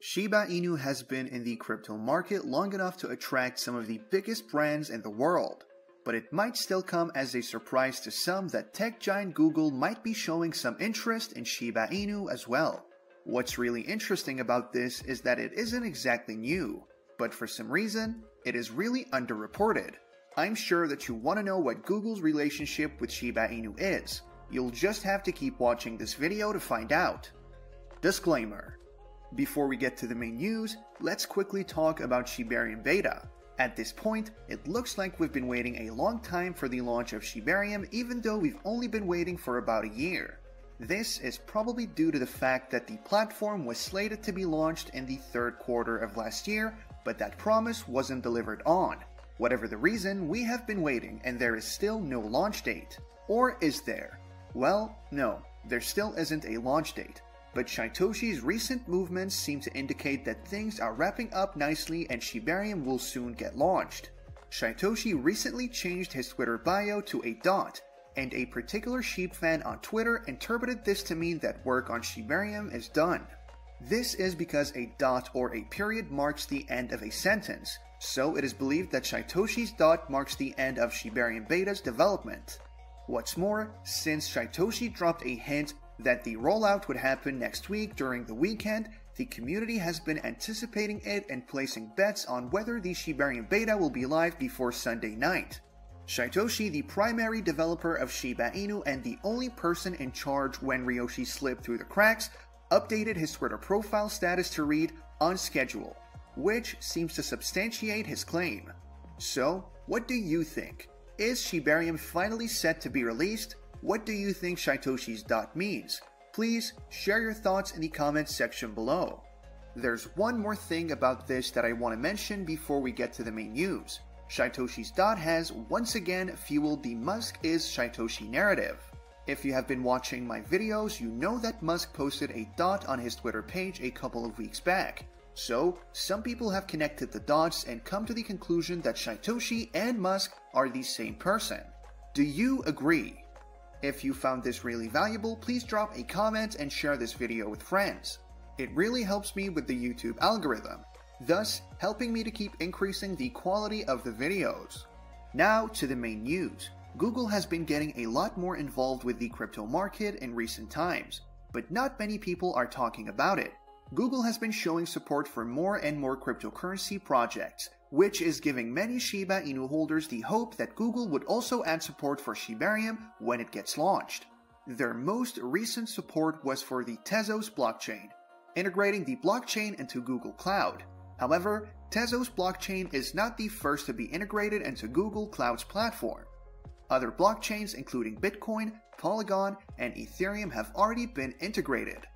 Shiba Inu has been in the crypto market long enough to attract some of the biggest brands in the world, but it might still come as a surprise to some that tech giant Google might be showing some interest in Shiba Inu as well. What's really interesting about this is that it isn't exactly new, but for some reason, it is really underreported. I'm sure that you want to know what Google's relationship with Shiba Inu is. You'll just have to keep watching this video to find out. Disclaimer. Before we get to the main news, let's quickly talk about Shibarium Beta. At this point, it looks like we've been waiting a long time for the launch of Shibarium, even though we've only been waiting for about a year. This is probably due to the fact that the platform was slated to be launched in the third quarter of last year, but that promise wasn't delivered on. Whatever the reason, we have been waiting and there is still no launch date. Or is there? Well, no, there still isn't a launch date. But Shytoshi's recent movements seem to indicate that things are wrapping up nicely and Shibarium will soon get launched. Shytoshi recently changed his Twitter bio to a dot, and a particular Shib fan on Twitter interpreted this to mean that work on Shibarium is done. This is because a dot or a period marks the end of a sentence, so it is believed that Shytoshi's dot marks the end of Shibarium Beta's development. What's more, since Shytoshi dropped a hint that the rollout would happen next week during the weekend, the community has been anticipating it and placing bets on whether the Shibarium Beta will be live before Sunday night. Shytoshi, the primary developer of Shiba Inu and the only person in charge when Ryoshi slipped through the cracks, updated his Twitter profile status to read "on schedule," which seems to substantiate his claim. So, what do you think? Is Shibarium finally set to be released? What do you think Shytoshi's dot means? Please share your thoughts in the comments section below. There's one more thing about this that I want to mention before we get to the main news. Shytoshi's dot has once again fueled the Musk is Shytoshi narrative. If you have been watching my videos, you know that Musk posted a dot on his Twitter page a couple of weeks back. So, some people have connected the dots and come to the conclusion that Shytoshi and Musk are the same person. Do you agree? If you found this really valuable, please drop a comment and share this video with friends. It really helps me with the YouTube algorithm, thus helping me to keep increasing the quality of the videos. Now to the main news. Google has been getting a lot more involved with the crypto market in recent times, but not many people are talking about it. Google has been showing support for more and more cryptocurrency projects, which is giving many Shiba Inu holders the hope that Google would also add support for Shibarium when it gets launched. Their most recent support was for the Tezos blockchain, integrating the blockchain into Google Cloud. However, Tezos blockchain is not the first to be integrated into Google Cloud's platform. Other blockchains including Bitcoin, Polygon, and Ethereum have already been integrated.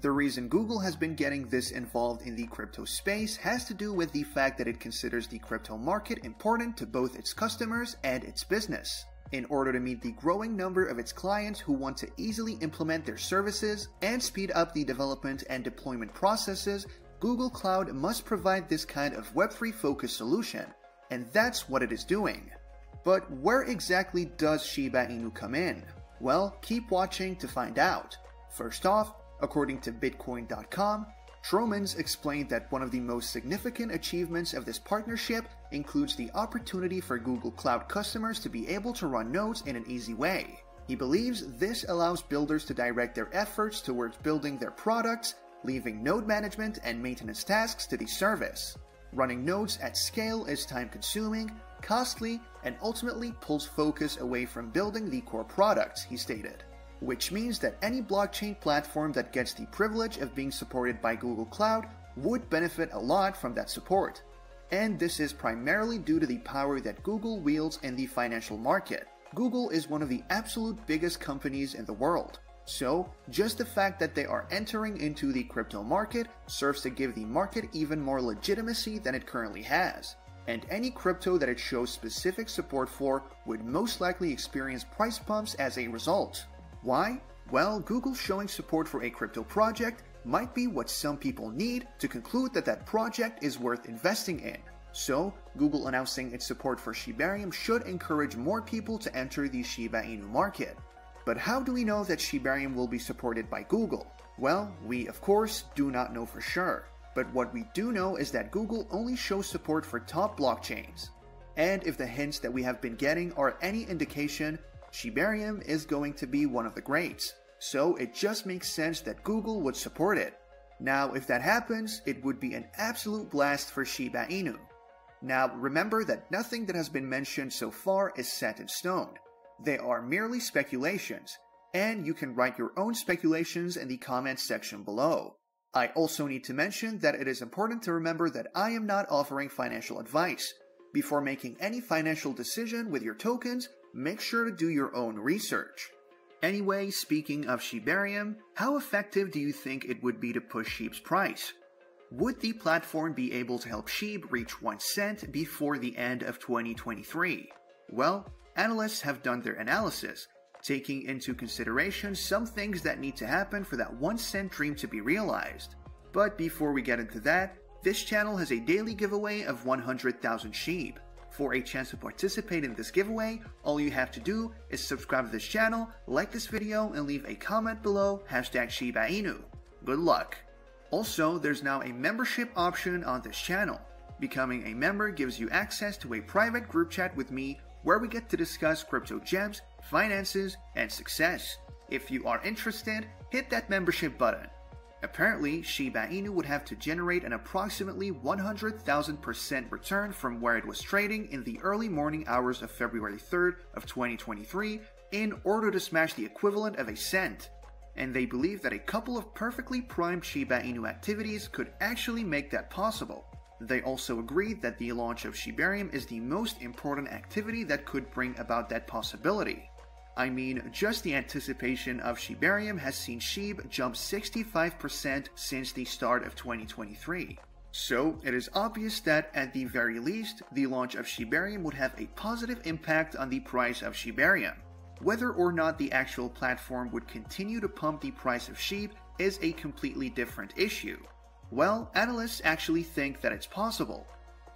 The reason Google has been getting this involved in the crypto space has to do with the fact that it considers the crypto market important to both its customers and its business. In order to meet the growing number of its clients who want to easily implement their services and speed up the development and deployment processes, Google Cloud must provide this kind of Web3 focused solution, and that's what it is doing. But where exactly does Shiba Inu come in? Well, keep watching to find out. First off, according to Bitcoin.com, Tromans explained that one of the most significant achievements of this partnership includes the opportunity for Google Cloud customers to be able to run nodes in an easy way. He believes this allows builders to direct their efforts towards building their products, leaving node management and maintenance tasks to the service. Running nodes at scale is time-consuming, costly, and ultimately pulls focus away from building the core products, he stated. Which means that any blockchain platform that gets the privilege of being supported by Google Cloud would benefit a lot from that support. And this is primarily due to the power that Google wields in the financial market. Google is one of the absolute biggest companies in the world. So, just the fact that they are entering into the crypto market serves to give the market even more legitimacy than it currently has. And any crypto that it shows specific support for would most likely experience price bumps as a result. Why? Well, Google showing support for a crypto project might be what some people need to conclude that that project is worth investing in. So, Google announcing its support for Shibarium should encourage more people to enter the Shiba Inu market. But how do we know that Shibarium will be supported by Google? Well, we of course do not know for sure. But what we do know is that Google only shows support for top blockchains. And if the hints that we have been getting are any indication, Shibarium is going to be one of the greats. So it just makes sense that Google would support it. Now, if that happens, it would be an absolute blast for Shiba Inu. Now, remember that nothing that has been mentioned so far is set in stone. They are merely speculations, and you can write your own speculations in the comments section below. I also need to mention that it is important to remember that I am not offering financial advice. Before making any financial decision with your tokens, make sure to do your own research. Anyway, speaking of Shibarium, how effective do you think it would be to push Shib's price? Would the platform be able to help Shib reach 1 cent before the end of 2023? Well, analysts have done their analysis, taking into consideration some things that need to happen for that 1 cent dream to be realized. But before we get into that, this channel has a daily giveaway of 100,000 Shib. For a chance to participate in this giveaway, all you have to do is subscribe to this channel, like this video, and leave a comment below #ShibaInu. Good luck! Also, there's now a membership option on this channel. Becoming a member gives you access to a private group chat with me where we get to discuss crypto gems, finances, and success. If you are interested, hit that membership button. Apparently, Shiba Inu would have to generate an approximately 100,000% return from where it was trading in the early morning hours of February 3rd of 2023 in order to smash the equivalent of a cent. And they believe that a couple of perfectly primed Shiba Inu activities could actually make that possible. They also agreed that the launch of Shibarium is the most important activity that could bring about that possibility. I mean, just the anticipation of Shibarium has seen Shib jump 65% since the start of 2023. So, it is obvious that, at the very least, the launch of Shibarium would have a positive impact on the price of Shibarium. Whether or not the actual platform would continue to pump the price of Shib is a completely different issue. Well, analysts actually think that it's possible.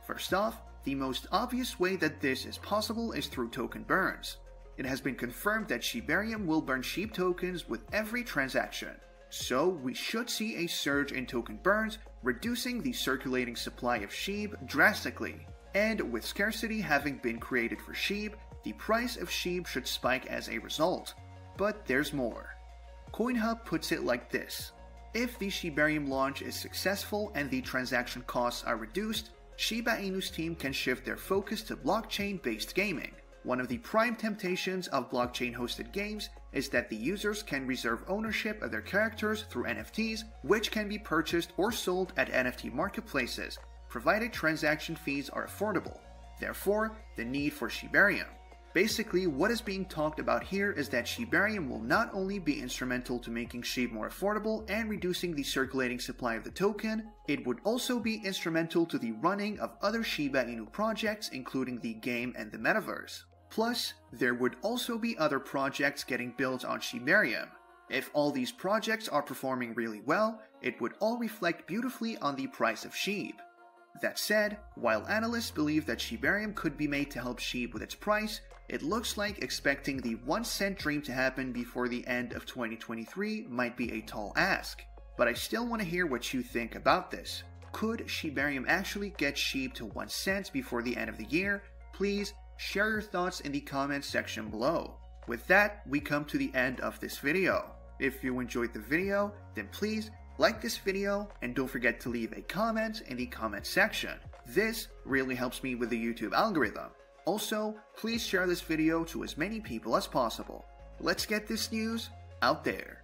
First off, the most obvious way that this is possible is through token burns. It has been confirmed that Shibarium will burn Shib tokens with every transaction. So we should see a surge in token burns, reducing the circulating supply of Shib drastically. And with scarcity having been created for Shib, the price of Shib should spike as a result. But there's more. CoinHub puts it like this. If the Shibarium launch is successful and the transaction costs are reduced, Shiba Inu's team can shift their focus to blockchain-based gaming. One of the prime temptations of blockchain-hosted games is that the users can reserve ownership of their characters through NFTs, which can be purchased or sold at NFT marketplaces, provided transaction fees are affordable. Therefore, the need for Shibarium. Basically, what is being talked about here is that Shibarium will not only be instrumental to making Shib more affordable and reducing the circulating supply of the token, it would also be instrumental to the running of other Shiba Inu projects, including the game and the metaverse. Plus, there would also be other projects getting built on Shibarium. If all these projects are performing really well, it would all reflect beautifully on the price of Shib. That said, while analysts believe that Shibarium could be made to help Shib with its price, it looks like expecting the 1 cent dream to happen before the end of 2023 might be a tall ask. But I still want to hear what you think about this. Could Shibarium actually get Shib to 1 cent before the end of the year? Please share your thoughts in the comments section below. With that, we come to the end of this video. If you enjoyed the video, then please like this video and don't forget to leave a comment in the comment section. This really helps me with the YouTube algorithm. Also, please share this video to as many people as possible. Let's get this news out there.